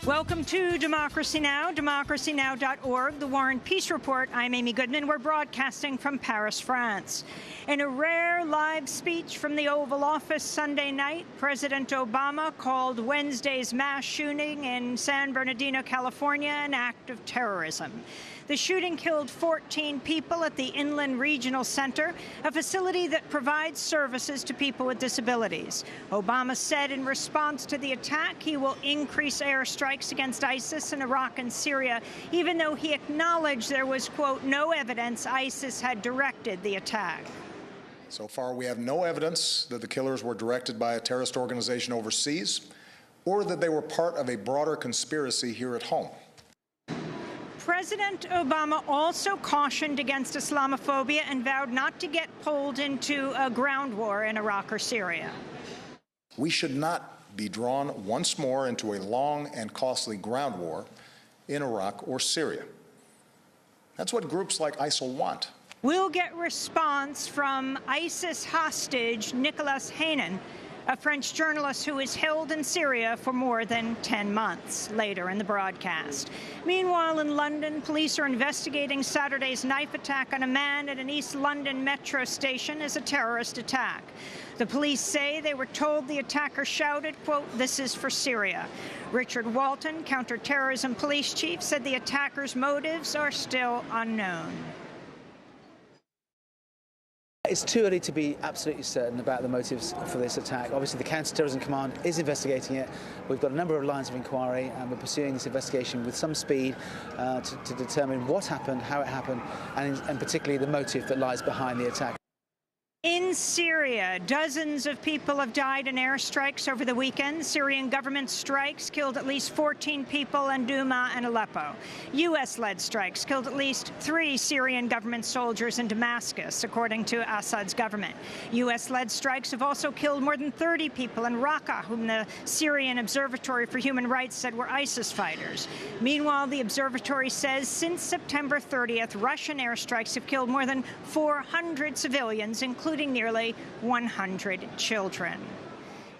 Welcome to Democracy Now!, democracynow.org, the War and Peace Report. I'm Amy Goodman. We're broadcasting from Paris, France. In a rare live speech from the Oval Office Sunday night, President Obama called Wednesday's mass shooting in San Bernardino, California, an act of terrorism. The shooting killed 14 people at the Inland Regional Center, a facility that provides services to people with disabilities. Obama said in response to the attack he will increase airstrikes against ISIS in Iraq and Syria, even though he acknowledged there was, quote, no evidence ISIS had directed the attack. So far, we have no evidence that the killers were directed by a terrorist organization overseas or that they were part of a broader conspiracy here at home. President Obama also cautioned against Islamophobia and vowed not to get pulled into a ground war in Iraq or Syria. We should not be drawn once more into a long and costly ground war in Iraq or Syria. That's what groups like ISIL want. We'll get response from ISIS hostage Nicholas Haynen, a French journalist who is held in Syria for more than 10 months, later in the broadcast. Meanwhile, in London, police are investigating Saturday's knife attack on a man at an East London metro station as a terrorist attack. The police say they were told the attacker shouted, quote, "This is for Syria." Richard Walton, counterterrorism police chief, said the attacker's motives are still unknown. It's too early to be absolutely certain about the motives for this attack. Obviously, the Counter-Terrorism Command is investigating it. We've got a number of lines of inquiry, and we're pursuing this investigation with some speed to determine what happened, how it happened, and particularly the motive that lies behind the attack. In Syria, dozens of people have died in airstrikes over the weekend. Syrian government strikes killed at least 14 people in Douma and Aleppo. U.S.-led strikes killed at least 3 Syrian government soldiers in Damascus, according to Assad's government. U.S.-led strikes have also killed more than 30 people in Raqqa, whom the Syrian Observatory for Human Rights said were ISIS fighters. Meanwhile, the observatory says since September 30th, Russian airstrikes have killed more than 400 civilians, including nearly 100 children.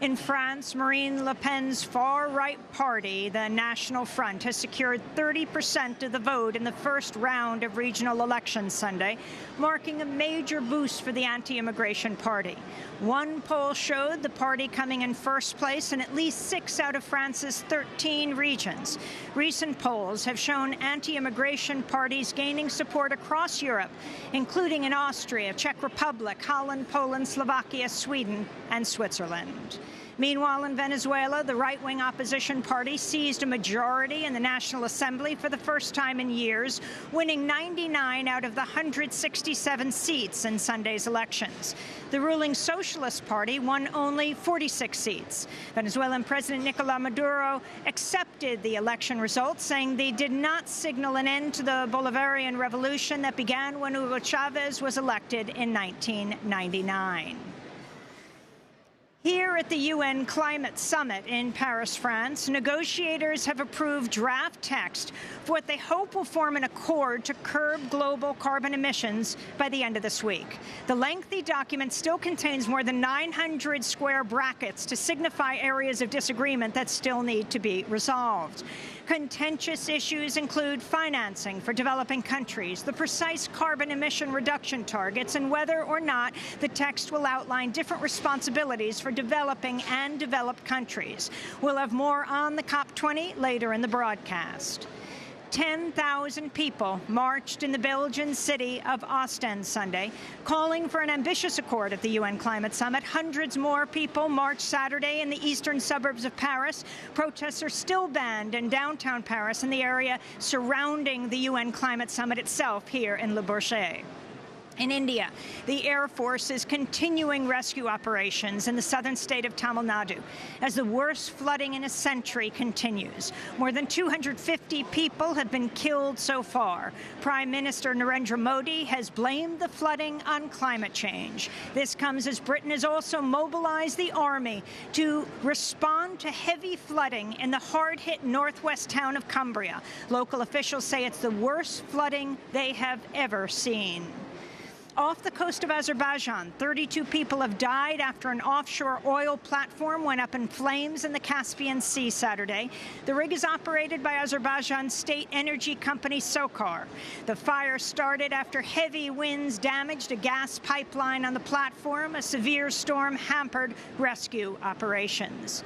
In France, Marine Le Pen's far-right party, the National Front, has secured 30% of the vote in the first round of regional elections Sunday, marking a major boost for the anti-immigration party. One poll showed the party coming in first place in at least 6 out of France's 13 regions. Recent polls have shown anti-immigration parties gaining support across Europe, including in Austria, Czech Republic, Holland, Poland, Slovakia, Sweden, and Switzerland. Meanwhile, in Venezuela, the right-wing opposition party seized a majority in the National Assembly for the first time in years, winning 99 out of the 167 seats in Sunday's elections. The ruling Socialist Party won only 46 seats. Venezuelan President Nicolás Maduro accepted the election results, saying they did not signal an end to the Bolivarian revolution that began when Hugo Chavez was elected in 1999. Here at the UN Climate Summit in Paris, France, negotiators have approved draft text for what they hope will form an accord to curb global carbon emissions by the end of this week. The lengthy document still contains more than 900 square brackets to signify areas of disagreement that still need to be resolved. Contentious issues include financing for developing countries, the precise carbon emission reduction targets, and whether or not the text will outline different responsibilities for developing and developed countries. We'll have more on the COP20 later in the broadcast. 10,000 people marched in the Belgian city of Ostend Sunday, calling for an ambitious accord at the UN Climate Summit. Hundreds more people marched Saturday in the eastern suburbs of Paris. Protests are still banned in downtown Paris and the area surrounding the UN Climate Summit itself here in Le Bourget. In India, the Air Force is continuing rescue operations in the southern state of Tamil Nadu as the worst flooding in a century continues. More than 250 people have been killed so far. Prime Minister Narendra Modi has blamed the flooding on climate change. This comes as Britain has also mobilized the army to respond to heavy flooding in the hard-hit northwest town of Cumbria. Local officials say it's the worst flooding they have ever seen. Off the coast of Azerbaijan, 32 people have died after an offshore oil platform went up in flames in the Caspian Sea Saturday. The rig is operated by Azerbaijan's state energy company SOCAR. The fire started after heavy winds damaged a gas pipeline on the platform. A severe storm hampered rescue operations.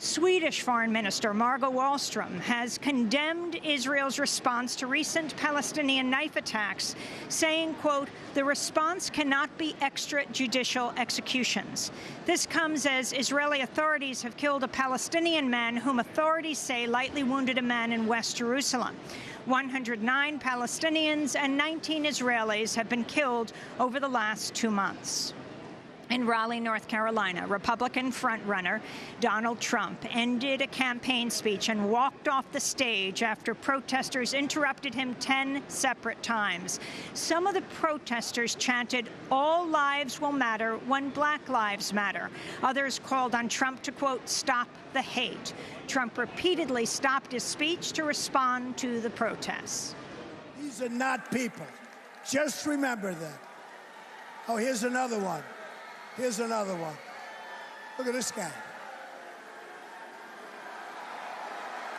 Swedish Foreign Minister Margot Wallström has condemned Israel's response to recent Palestinian knife attacks, saying, quote, "The response cannot be extrajudicial executions." This comes as Israeli authorities have killed a Palestinian man whom authorities say lightly wounded a man in West Jerusalem. 109 Palestinians and 19 Israelis have been killed over the last 2 months. In Raleigh, North Carolina, Republican frontrunner Donald Trump ended a campaign speech and walked off the stage after protesters interrupted him 10 separate times. Some of the protesters chanted, "All lives will matter when Black lives matter." Others called on Trump to, quote, "stop the hate." Trump repeatedly stopped his speech to respond to the protests. These are not people. Just remember that. Oh, here's another one. Here's another one. Look at this guy.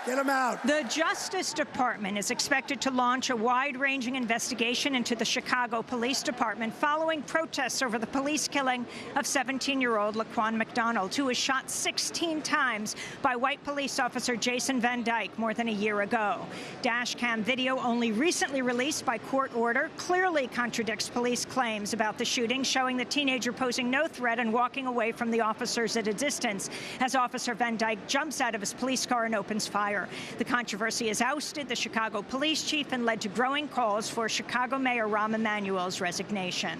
Get him out. The Justice Department is expected to launch a wide-ranging investigation into the Chicago Police Department following protests over the police killing of 17-year-old Laquan McDonald, who was shot 16 times by white police officer Jason Van Dyke more than a year ago. Dashcam video only recently released by court order clearly contradicts police claims about the shooting, showing the teenager posing no threat and walking away from the officers at a distance as Officer Van Dyke jumps out of his police car and opens fire. The controversy has ousted the Chicago police chief and led to growing calls for Chicago Mayor Rahm Emanuel's resignation.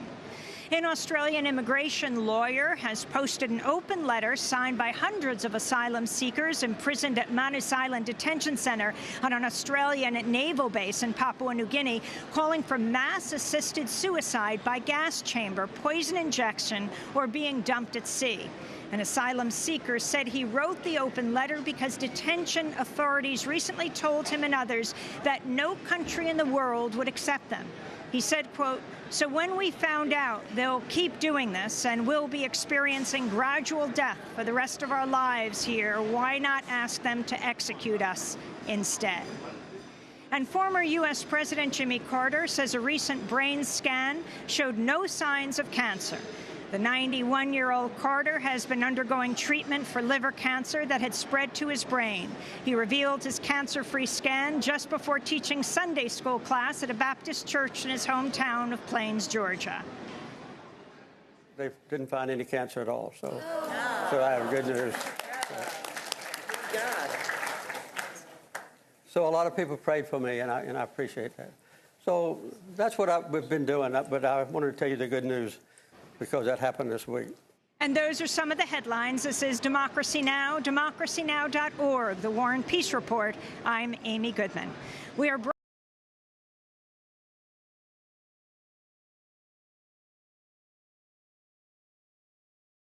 An Australian immigration lawyer has posted an open letter signed by hundreds of asylum seekers imprisoned at Manus Island Detention Centre on an Australian naval base in Papua New Guinea, calling for mass-assisted suicide by gas chamber, poison injection, or being dumped at sea. An asylum seeker said he wrote the open letter because detention authorities recently told him and others that no country in the world would accept them. He said, quote, "So when we found out they'll keep doing this and we'll be experiencing gradual death for the rest of our lives here, why not ask them to execute us instead?" And former U.S. President Jimmy Carter says a recent brain scan showed no signs of cancer. The 91-year-old Carter has been undergoing treatment for liver cancer that had spread to his brain. He revealed his cancer-free scan just before teaching Sunday school class at a Baptist church in his hometown of Plains, Georgia. They didn't find any cancer at all, so I have good news. So a lot of people prayed for me, and I appreciate that. So that's what we've been doing, but I wanted to tell you the good news, because that happened this week. And those are some of the headlines. This is Democracy Now!, democracynow.org, The War and Peace Report. I'm Amy Goodman. We are